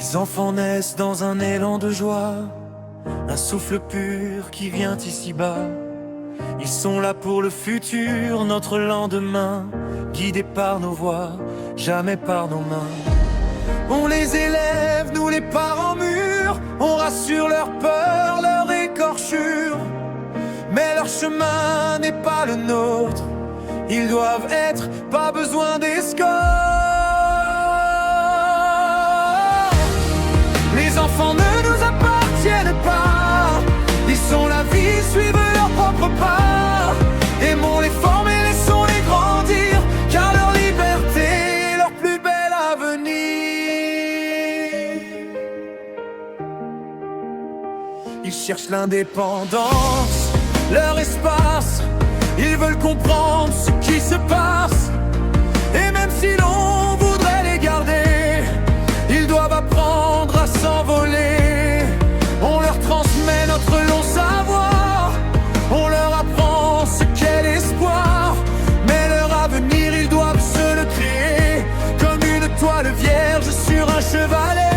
Les enfants naissent dans un élan de joie, un souffle pur qui vient ici-bas. Ils sont là pour le futur, notre lendemain, guidés par nos voix, jamais par nos mains. On les élève, nous les parents mûrs, on rassure leur peur, leur écorchure. Mais leur chemin n'est pas le nôtre, ils doivent être, pas besoin d'escorte. Les enfants ne nous appartiennent pas, ils sont la vie, suivent leur propre pas. Aimons-les, former, laissons-les grandir, car leur liberté est leur plus bel avenir. Ils cherchent l'indépendance, leur espace, ils veulent comprendre ce qui se passe. Et même si l'on voudrait les garder, ils doivent apprendre à s'envoler. On leur transmet notre long savoir, on leur apprend ce qu'est l'espoir. Mais leur avenir, ils doivent se le créer, comme une toile vierge sur un chevalet.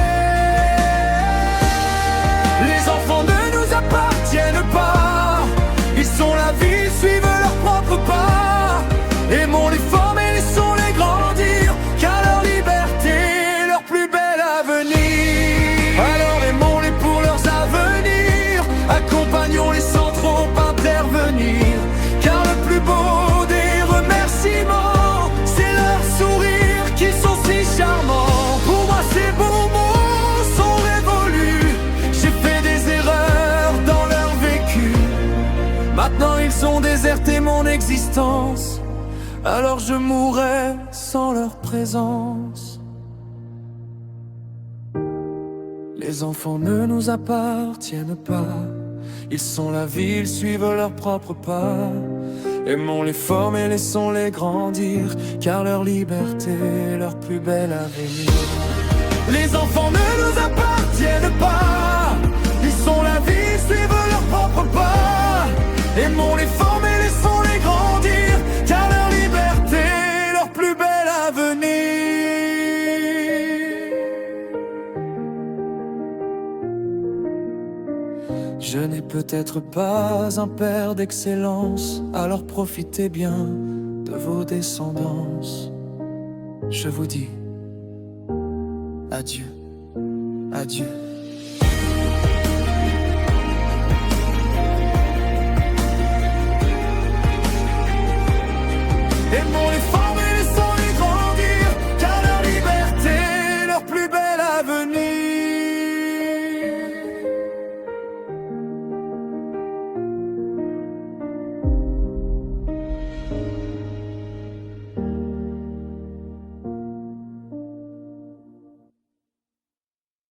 Les enfants ne nous appartiennent pas, ils sont la vie, suivent leur propre pas. Aimons-les, former, laissons-les grandir, car leur liberté est leur plus bel avenir. Alors aimons-les pour leurs avenirs, accompagnons-les sans trop intervenir, car le plus beau des remerciements, c'est leurs sourires qui sont si charmants. Pour moi ces beaux mots sont révolus, j'ai fait des erreurs dans leur vécu. Maintenant ils ont déserté mon existence, alors je mourrai sans leur présence. Les enfants ne nous appartiennent pas, ils sont la vie, ils suivent leur propre pas. Aimons-les, former, laissons-les grandir, car leur liberté est leur plus bel avenir. Les enfants ne nous appartiennent pas, ils sont la vie, ils suivent leur propre pas. Aimons-les, former, laissons-les grandir, car leur liberté est leur plus bel avenir. Je n'ai peut-être pas un père d'excellence, alors profitez bien de vos descendances. Je vous dis adieu, adieu.